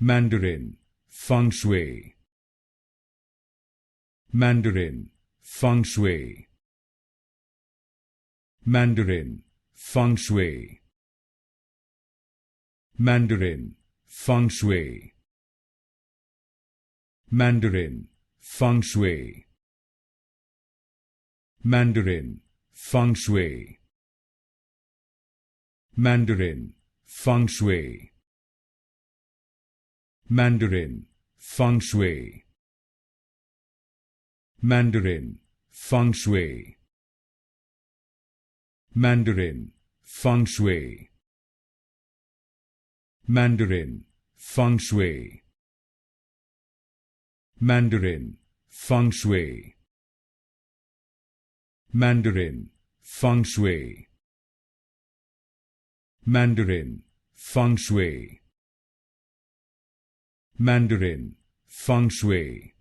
Mandarin, Feng Shui. Mandarin, Feng Shui. Mandarin, Feng Shui. Mandarin, Feng Shui. Mandarin, Feng Shui. Mandarin, Feng Shui. Mandarin, Feng Shui. Mandarin, Feng Shui. Mandarin, Feng Shui. Mandarin, Feng Shui. Mandarin, Feng Shui. Mandarin, Feng Shui. Mandarin, Feng Shui. Mandarin, Feng Shui. Mandarin, Feng Shui.